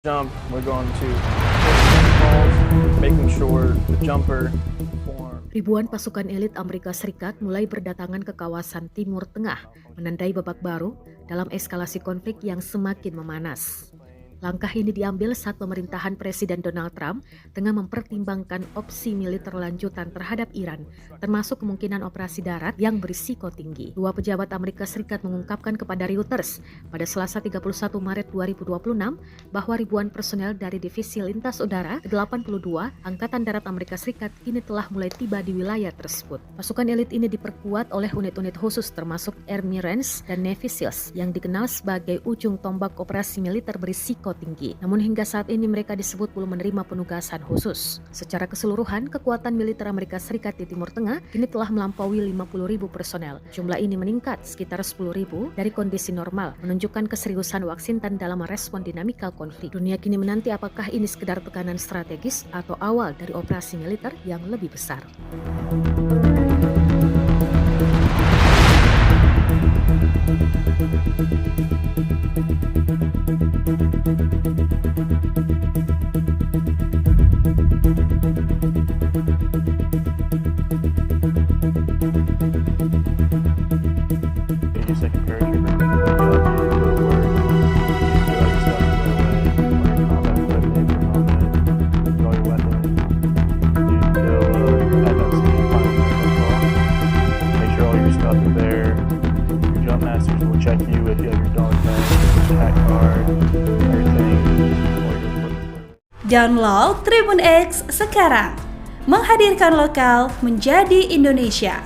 jump, we're going to falls, making sure the jumper form. Ribuan pasukan elit Amerika Serikat mulai berdatangan ke kawasan Timur Tengah, menandai babak baru dalam eskalasi konflik yang semakin memanas. Langkah ini diambil saat pemerintahan Presiden Donald Trump tengah mempertimbangkan opsi militer lanjutan terhadap Iran, termasuk kemungkinan operasi darat yang berisiko tinggi. Dua pejabat Amerika Serikat mengungkapkan kepada Reuters pada Selasa 31 Maret 2026 bahwa ribuan personel dari Divisi Lintas Udara ke-82 Angkatan Darat Amerika Serikat kini telah mulai tiba di wilayah tersebut. Pasukan elit ini diperkuat oleh unit-unit khusus termasuk Army Rangers dan Navy SEALs yang dikenal sebagai ujung tombak operasi militer berisiko tinggi. Namun hingga saat ini mereka disebut belum menerima penugasan khusus. Secara keseluruhan, kekuatan militer Amerika Serikat di Timur Tengah kini telah melampaui 50.000 personel. Jumlah ini meningkat sekitar 10.000 dari kondisi normal, menunjukkan keseriusan Washington dalam merespon dinamika konflik. Dunia kini menanti apakah ini sekedar tekanan strategis atau awal dari operasi militer yang lebih besar. Second paratrooper. Check you if you have your dog tag, cat card, everything. Download Tribun X sekarang, menghadirkan lokal menjadi Indonesia.